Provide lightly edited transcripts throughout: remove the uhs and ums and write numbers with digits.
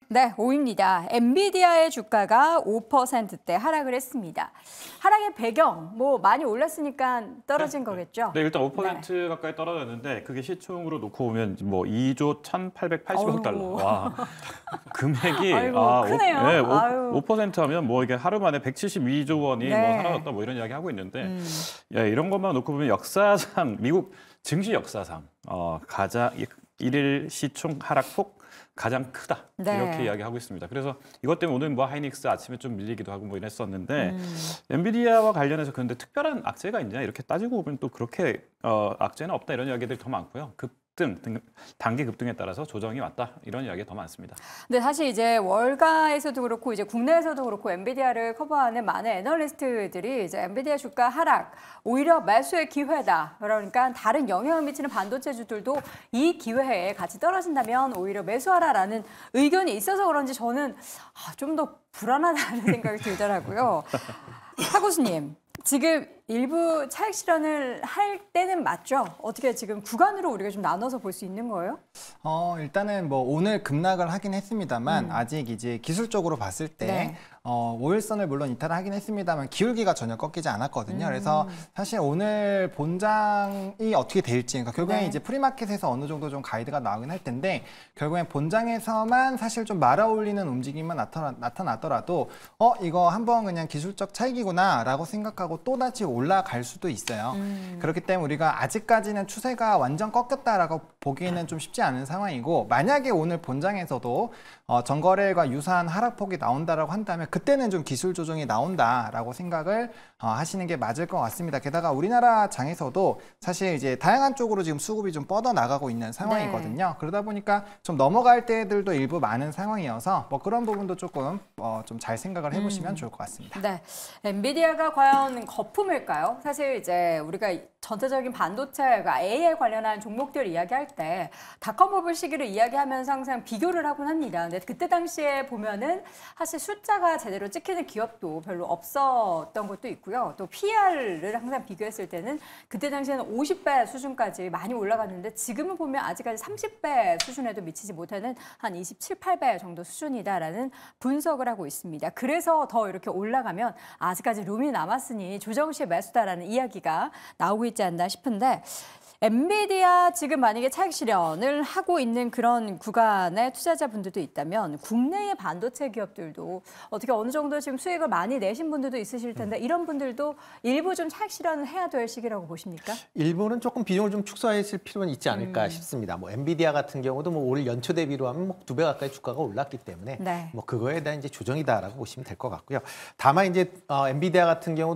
네, 5위입니다. 엔비디아의 주가가 5%대 하락을 했습니다. 하락의 배경, 뭐 많이 올랐으니까 떨어진 거겠죠? 네, 일단 5% 가까이 떨어졌는데 그게 시총으로 놓고 보면 뭐 2조 1,880억 달러. 와, 금액이 아이고, 크네요. 네, 5% 하면 뭐 이게 하루 만에 172조 원이 뭐 사라졌다 뭐 이런 이야기 하고 있는데 야, 이런 것만 놓고 보면 역사상 미국 증시 역사상 가장 일일 시총 하락폭 가장 크다 이렇게 이야기하고 있습니다. 그래서 이것 때문에 오늘 뭐 하이닉스 아침에 좀 밀리기도 하고 뭐 이랬었는데 엔비디아와 관련해서 그런데 특별한 악재가 있냐 이렇게 따지고 보면 또 그렇게 악재는 없다 이런 이야기들이 더 많고요. 단기 급등에 따라서 조정이 왔다 이런 이야기가 더 많습니다. 근데 사실 이제 월가에서도 그렇고 이제 국내에서도 그렇고 엔비디아를 커버하는 많은 애널리스트들이 이제 엔비디아 주가 하락 오히려 매수의 기회다. 그러니까 다른 영향을 미치는 반도체주들도 이 기회에 같이 떨어진다면 오히려 매수하라라는 의견이 있어서 그런지 저는 좀 더 불안하다는 생각이 들더라고요. 하 교수님. 지금 일부 차익 실현을 할 때는 맞죠? 어떻게 지금 구간으로 우리가 좀 나눠서 볼 수 있는 거예요? 일단은 뭐 오늘 급락을 하긴 했습니다만 아직 이제 기술적으로 봤을 때 5일선을 물론 이탈하긴 했습니다만 기울기가 전혀 꺾이지 않았거든요. 그래서 사실 오늘 본장이 어떻게 될지, 그러니까 결국엔 이제 프리마켓에서 어느 정도 좀 가이드가 나오긴 할 텐데 결국엔 본장에서만 사실 좀 말아올리는 움직임만 나타나더라도 이거 한번 그냥 기술적 차익이구나라고 생각하고 또다시 올라갈 수도 있어요. 그렇기 때문에 우리가 아직까지는 추세가 완전 꺾였다라고 보기에는 좀 쉽지 않은 상황이고 만약에 오늘 본장에서도 전거래일과 유사한 하락폭이 나온다라고 한다면 그때는 좀 기술 조정이 나온다라고 생각을 하시는 게 맞을 것 같습니다. 게다가 우리나라 장에서도 사실 이제 다양한 쪽으로 지금 수급이 좀 뻗어 나가고 있는 상황이거든요. 그러다 보니까 좀 넘어갈 때들도 일부 많은 상황이어서 뭐 그런 부분도 조금 좀 잘 생각을 해보시면 좋을 것 같습니다. 네, 엔비디아가 과연 거품일까요? 사실 이제 우리가 전체적인 반도체가 AI 관련한 종목들 이야기할 때 닷컴버블 시기를 이야기하면서 항상 비교를 하곤 합니다. 근데 그때 당시에 보면은 사실 숫자가 제대로 찍히는 기업도 별로 없었던 것도 있고요. 또 PR을 항상 비교했을 때는 그때 당시에는 50배 수준까지 많이 올라갔는데 지금은 보면 아직까지 30배 수준에도 미치지 못하는 한 27, 8배 정도 수준이다라는 분석을 하고 있습니다. 그래서 더 이렇게 올라가면 아직까지 룸이 남았으니 조정 시에 매수다라는 이야기가 나오고 있지 않나 싶은데 엔비디아 지금 만약에 차익 실현을 하고 있는 그런 구간의 투자자분들도 있다면 국내의 반도체 기업들도 어떻게 어느 정도 지금 수익을 많이 내신 분들도 있으실 텐데 이런 분들도 일부 좀 차익 실현을 해야 될 시기라고 보십니까? 일부는 조금 비중을 좀 축소했을 필요는 있지 않을까 싶습니다. 뭐 엔비디아 같은 경우도 뭐 올 연초 대비로 하면 뭐 2배 가까이 주가가 올랐기 때문에 뭐 그거에 대한 이제 조정이다라고 보시면 될 것 같고요. 다만 이제 엔비디아 같은 경우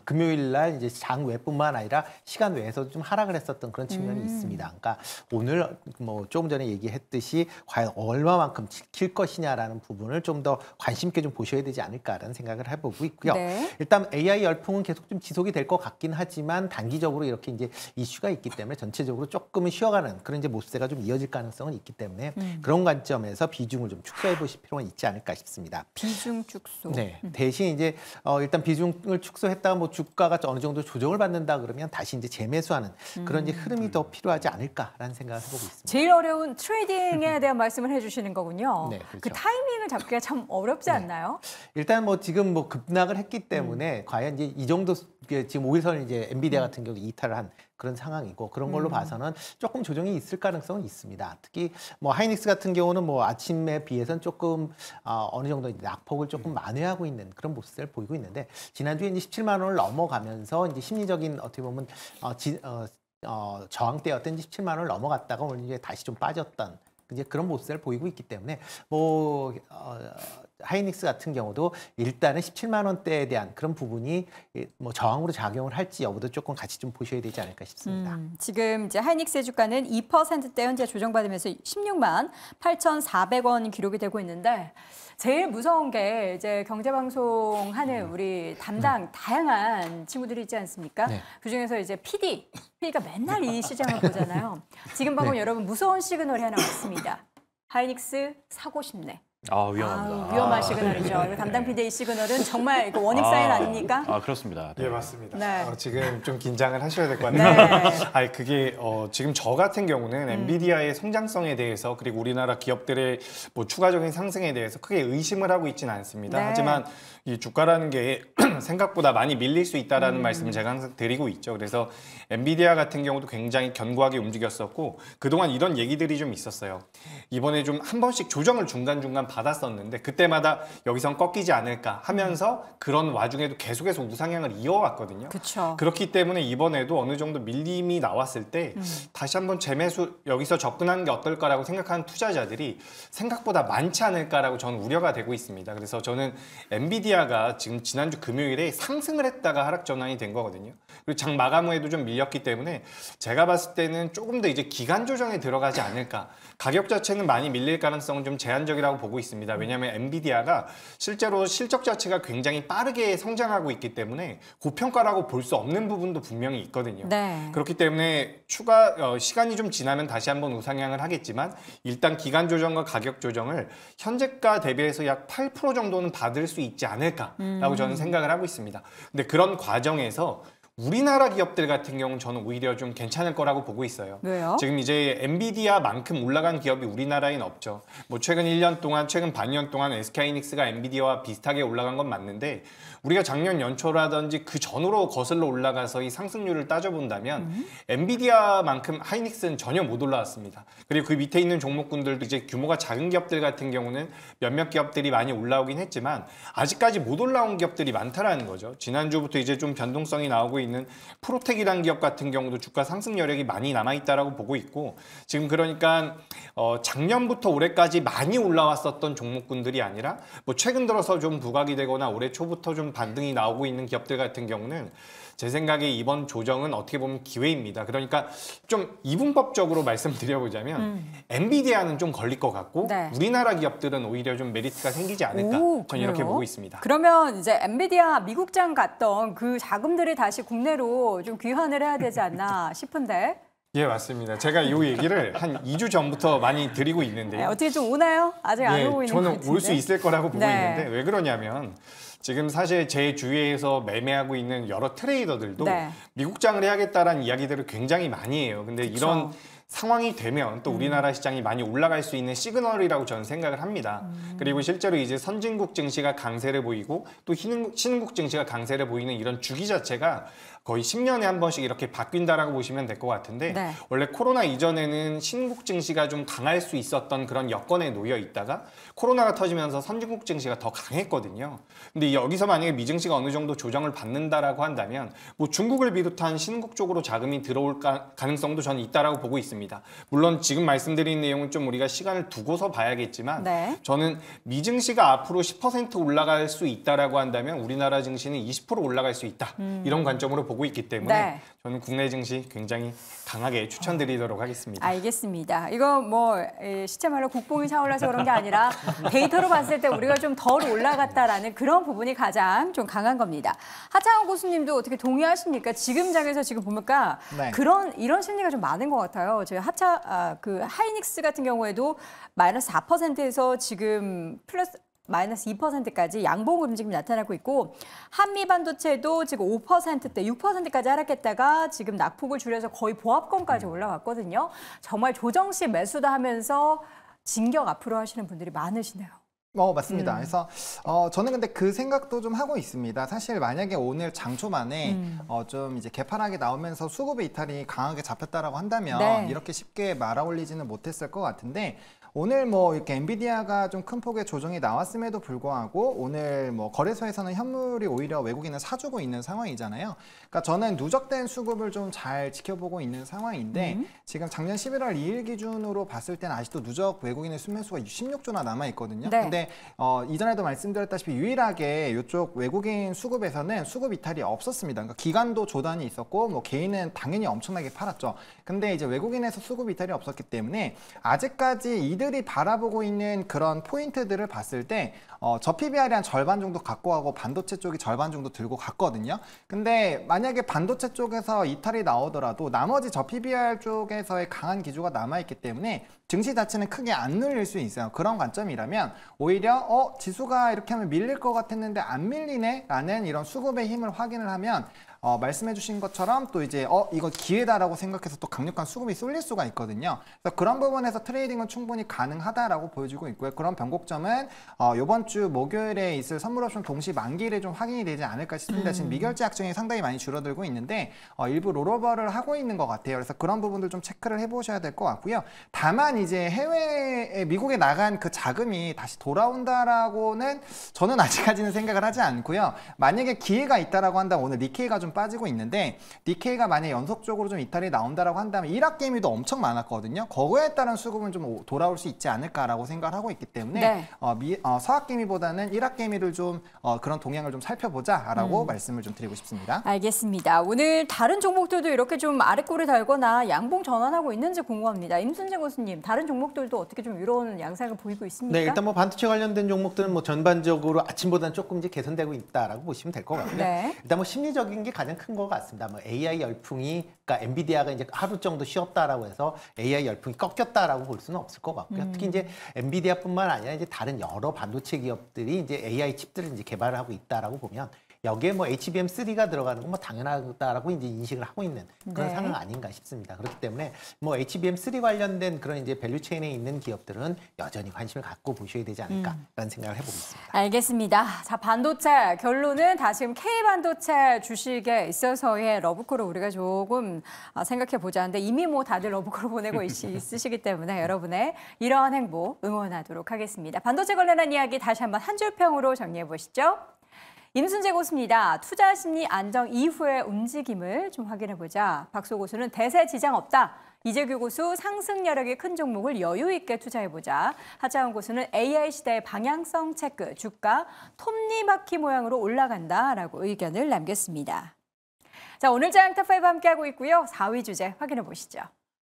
금요일 날 이제 장 외뿐만 아니라 시간 외에서도 좀 하락을 했었던 그런 측면이 있습니다. 그러니까 오늘 뭐 조금 전에 얘기했듯이 과연 얼마만큼 지킬 것이냐라는 부분을 좀 더 관심 있게 좀 보셔야 되지 않을까라는 생각을 해보고 있고요. 일단 AI 열풍은 계속 좀 지속이 될 것 같긴 하지만 단기적으로 이렇게 이제 이슈가 있기 때문에 전체적으로 조금은 쉬어가는 그런 이제 모습세가 좀 이어질 가능성은 있기 때문에 그런 관점에서 비중을 좀 축소해 보실 필요는 있지 않을까 싶습니다. 비중 축소. 네. 대신 이제 일단 비중을 축소했다가 뭐 주가가 어느 정도 조정을 받는다 그러면 다시 이제 재매수하는 그런 이제 흐름이 더 필요하지 않을까라는 생각을 해보고 있습니다. 제일 어려운 트레이딩에 대한 말씀을 해주시는 거군요. 네, 그렇죠. 그 타이밍을 잡기가 참 어렵지 않나요? 일단 뭐 지금 뭐 급락을 했기 때문에 과연 이제 이 정도 지금 5일선 이제 엔비디아 같은 경우 이탈을 한 그런 상황이고 그런 걸로 봐서는 조금 조정이 있을 가능성은 있습니다. 특히 뭐 하이닉스 같은 경우는 뭐 아침에 비해서는 조금 어느 정도 낙폭을 조금 만회하고 있는 그런 모습을 보이고 있는데 지난주에 이제 17만 원을 넘어가면서 이제 심리적인 어떻게 보면 저항대였던 17만 원을 넘어갔다가 오늘 이제 다시 좀 빠졌던 이제 그런 모습을 보이고 있기 때문에 뭐 하이닉스 같은 경우도 일단은 17만 원대에 대한 그런 부분이 뭐 저항으로 작용을 할지 여부도 조금 같이 좀 보셔야 되지 않을까 싶습니다. 지금 이제 하이닉스의 주가는 2%대 현재 조정받으면서 16만 8,400원 기록이 되고 있는데 제일 무서운 게 이제 경제방송 하는 우리 담당 다양한 친구들이 있지 않습니까? 그중에서 이제 PD가 맨날 이 시장을 보잖아요. 지금 방금 여러분 무서운 시그널이 하나 왔습니다. 하이닉스 사고 싶네. 위험합니다. 위험한 시그널이죠. 담당 PD의 시그널은 정말 이거 워닝 사인 아닙니까? 그렇습니다. 네. 예, 맞습니다. 네. 지금 좀 긴장을 하셔야 될 것 같아요. 네. 그게 지금 저 같은 경우는 엔비디아의 성장성에 대해서 그리고 우리나라 기업들의 뭐 추가적인 상승에 대해서 크게 의심을 하고 있지는 않습니다. 네. 하지만 이 주가라는 게 생각보다 많이 밀릴 수 있다라는 말씀을 제가 항상 드리고 있죠. 그래서 엔비디아 같은 경우도 굉장히 견고하게 움직였었고 그동안 이런 얘기들이 좀 있었어요. 이번에 좀 한 번씩 조정을 중간중간 받았었는데 그때마다 여기선 꺾이지 않을까 하면서 그런 와중에도 계속해서 우상향을 이어왔거든요. 그쵸. 그렇기 때문에 이번에도 어느 정도 밀림이 나왔을 때 다시 한번 재매수 여기서 접근하는 게 어떨까라고 생각하는 투자자들이 생각보다 많지 않을까라고 저는 우려가 되고 있습니다. 그래서 저는 엔비디아가 지금 지난주 금요일에 상승을 했다가 하락 전환이 된 거거든요. 그리고 장 마감 후에도 좀 밀렸기 때문에 제가 봤을 때는 조금 더 이제 기간 조정에 들어가지 않을까. 가격 자체는 많이 밀릴 가능성은 좀 제한적이라고 보고 있습니다. 왜냐하면 엔비디아가 실제로 실적 자체가 굉장히 빠르게 성장하고 있기 때문에 고평가라고 볼 수 없는 부분도 분명히 있거든요. 네. 그렇기 때문에 추가 시간이 좀 지나면 다시 한번 우상향을 하겠지만 일단 기간 조정과 가격 조정을 현재가 대비해서 약 8% 정도는 받을 수 있지 않을까라고 저는 생각을 하고 있습니다. 근데 그런 과정에서 우리나라 기업들 같은 경우는 저는 오히려 좀 괜찮을 거라고 보고 있어요. 왜요? 지금 이제 엔비디아만큼 올라간 기업이 우리나라엔 없죠. 뭐 최근 1년 동안, 최근 반년 동안 SK하이닉스가 엔비디아와 비슷하게 올라간 건 맞는데 우리가 작년 연초라든지 그 전으로 거슬러 올라가서 이 상승률을 따져본다면 엔비디아만큼 하이닉스는 전혀 못 올라왔습니다. 그리고 그 밑에 있는 종목군들도 이제 규모가 작은 기업들 같은 경우는 몇몇 기업들이 많이 올라오긴 했지만 아직까지 못 올라온 기업들이 많다라는 거죠. 지난주부터 이제 좀 변동성이 나오고 있는 프로텍이라는 기업 같은 경우도 주가 상승 여력이 많이 남아있다라고 보고 있고 지금 그러니까 작년부터 올해까지 많이 올라왔었던 종목군들이 아니라 뭐 최근 들어서 좀 부각이 되거나 올해 초부터 좀 반등이 나오고 있는 기업들 같은 경우는 제 생각에 이번 조정은 어떻게 보면 기회입니다. 그러니까 좀 이분법적으로 말씀드려보자면 엔비디아는 좀 걸릴 것 같고 네. 우리나라 기업들은 오히려 좀 메리트가 생기지 않을까 저는 이렇게 보고 있습니다. 그러면 이제 엔비디아 미국장 갔던 그 자금들이 다시 국내로 좀 귀환을 해야 되지 않나 싶은데. 예, 맞습니다. 제가 이 얘기를 한 2주 전부터 많이 드리고 있는데요. 네, 어떻게 좀 오나요? 아직 안 오고 있는 것 저는 같은데. 올 수 있을 거라고 보고 네. 있는데 왜 그러냐면 지금 사실 제 주위에서 매매하고 있는 여러 트레이더들도 네. 미국장을 해야겠다라는 이야기들을 굉장히 많이 해요. 근데 그쵸. 이런 상황이 되면 또 우리나라 시장이 많이 올라갈 수 있는 시그널이라고 저는 생각을 합니다. 그리고 실제로 이제 선진국 증시가 강세를 보이고 또 신흥국 증시가 강세를 보이는 이런 주기 자체가 거의 10년에 한 번씩 이렇게 바뀐다라고 보시면 될 것 같은데 네. 원래 코로나 이전에는 신흥국 증시가 좀 강할 수 있었던 그런 여건에 놓여 있다가 코로나가 터지면서 선진국 증시가 더 강했거든요. 근데 여기서 만약에 미증시가 어느 정도 조정을 받는다라고 한다면 뭐 중국을 비롯한 신흥국 쪽으로 자금이 들어올 가능성도 저는 있다라고 보고 있습니다. 물론 지금 말씀드린 내용은 좀 우리가 시간을 두고서 봐야겠지만 네. 저는 미증시가 앞으로 10% 올라갈 수 있다라고 한다면 우리나라 증시는 20% 올라갈 수 있다. 이런 관점으로 보고 있기 때문에 네. 저는 국내 증시 굉장히 강하게 추천드리도록 하겠습니다. 알겠습니다. 이거 뭐 시체말로 국뽕이 차올라서 그런 게 아니라 데이터로 봤을 때 우리가 좀 덜 올라갔다라는 그런 부분이 가장 좀 강한 겁니다. 하창원 교수님도 어떻게 동의하십니까? 지금 장에서 지금 보니까 네. 이런 심리가 좀 많은 것 같아요. 저희 그 하이닉스 같은 경우에도 마이너스 4%에서 지금 플러스 마이너스 2%까지 양봉 움직임이 나타나고 있고 한미 반도체도 지금 5%대 6%까지 하락했다가 지금 낙폭을 줄여서 거의 보합권까지 올라왔거든요. 정말 조정 시 매수다 하면서 진격 앞으로 하시는 분들이 많으시네요. 맞습니다. 그래서 저는 근데 그 생각도 좀 하고 있습니다. 사실 만약에 오늘 장 초반에 좀 이제 개파락이 나오면서 수급의 이탈이 강하게 잡혔다라고 한다면 네. 이렇게 쉽게 말아올리지는 못했을 것 같은데 오늘 뭐 이렇게 엔비디아가 좀 큰 폭의 조정이 나왔음에도 불구하고 오늘 뭐 거래소에서는 현물이 오히려 외국인을 사주고 있는 상황이잖아요. 그러니까 저는 누적된 수급을 좀 잘 지켜보고 있는 상황인데 지금 작년 11월 2일 기준으로 봤을 때는 아직도 누적 외국인의 순매수가 16조나 남아 있거든요. 네. 근데 이전에도 말씀드렸다시피 유일하게 이쪽 외국인 수급에서는 수급 이탈이 없었습니다. 그러니까 기관도 조단이 있었고 뭐 개인은 당연히 엄청나게 팔았죠. 근데 이제 외국인에서 수급 이탈이 없었기 때문에 아직까지 이들 이들이 바라보고 있는 그런 포인트들을 봤을 때 저 PBR이 한 절반 정도 갖고 가고 반도체 쪽이 절반 정도 들고 갔거든요. 근데 만약에 반도체 쪽에서 이탈이 나오더라도 나머지 저 PBR 쪽에서의 강한 기조가 남아있기 때문에 증시 자체는 크게 안 눌릴 수 있어요. 그런 관점이라면 오히려 지수가 이렇게 하면 밀릴 것 같았는데 안 밀리네 라는 이런 수급의 힘을 확인을 하면 말씀해 주신 것처럼 또 이제 이거 기회다라고 생각해서 또 강력한 수급이 쏠릴 수가 있거든요. 그래서 그런 부분에서 트레이딩은 충분히 가능하다라고 보여지고 있고요. 그런 변곡점은 이번 주 목요일에 있을 선물 옵션 동시 만기일에 좀 확인이 되지 않을까 싶습니다. 지금 미결제 약정이 상당히 많이 줄어들고 있는데 일부 롤오버를 하고 있는 것 같아요. 그래서 그런 부분들 좀 체크를 해보셔야 될 것 같고요. 다만 이제 해외에 미국에 나간 그 자금이 다시 돌아온다라고는 저는 아직까지는 생각을 하지 않고요. 만약에 기회가 있다라고 한다면 오늘 니케이가 좀 빠지고 있는데 니케이가 만약에 연속적으로 좀 이탈이 나온다라고 한다면 이락 개미도 엄청 많았거든요. 그거에 따른 수급은 좀 돌아올 수 있지 않을까라고 생각을 하고 있기 때문에 네. 서학 개미보다는 이락 개미를 좀 그런 동향을 좀 살펴보자라고 말씀을 좀 드리고 싶습니다. 알겠습니다. 오늘 다른 종목들도 이렇게 좀 아랫골을 달거나 양봉 전환하고 있는지 궁금합니다. 임순재 교수님, 다른 종목들도 어떻게 좀 이런 양상을 보이고 있습니까? 네, 일단 뭐 반도체 관련된 종목들은 뭐 전반적으로 아침보다는 조금 이제 개선되고 있다라고 보시면 될 것 같고요. 네. 일단 뭐 심리적인 게 가장 큰 것 같습니다. 뭐 AI 열풍이, 그러니까 엔비디아가 이제 하루 정도 쉬었다라고 해서 AI 열풍이 꺾였다라고 볼 수는 없을 것 같고요. 특히 이제 엔비디아뿐만 아니라 이제 다른 여러 반도체 기업들이 이제 AI 칩들을 이제 개발을 하고 있다라고 보면 여기에 뭐 HBM3가 들어가는 건 뭐 당연하다라고 이제 인식을 하고 있는 그런 네. 상황 아닌가 싶습니다. 그렇기 때문에 뭐 HBM3 관련된 그런 이제 밸류체인에 있는 기업들은 여전히 관심을 갖고 보셔야 되지 않을까라는 생각을 해보고 있습니다. 알겠습니다. 자, 반도체 결론은 다시금 K반도체 주식에 있어서의 러브콜을 우리가 조금 생각해 보자는데 이미 뭐 다들 러브콜을 보내고 있으시기 때문에 여러분의 이러한 행보 응원하도록 하겠습니다. 반도체 관련한 이야기 다시 한번 한 줄평으로 정리해 보시죠. 임순재 고수입니다. 투자 심리 안정 이후의 움직임을 좀 확인해 보자. 박소 고수는 대세 지장 없다. 이재규 고수 상승 여력이 큰 종목을 여유 있게 투자해 보자. 하자원 고수는 AI 시대의 방향성 체크, 주가 톱니바퀴 모양으로 올라간다라고 의견을 남겼습니다. 자, 오늘 장탑5 함께하고 있고요. 4위 주제 확인해 보시죠.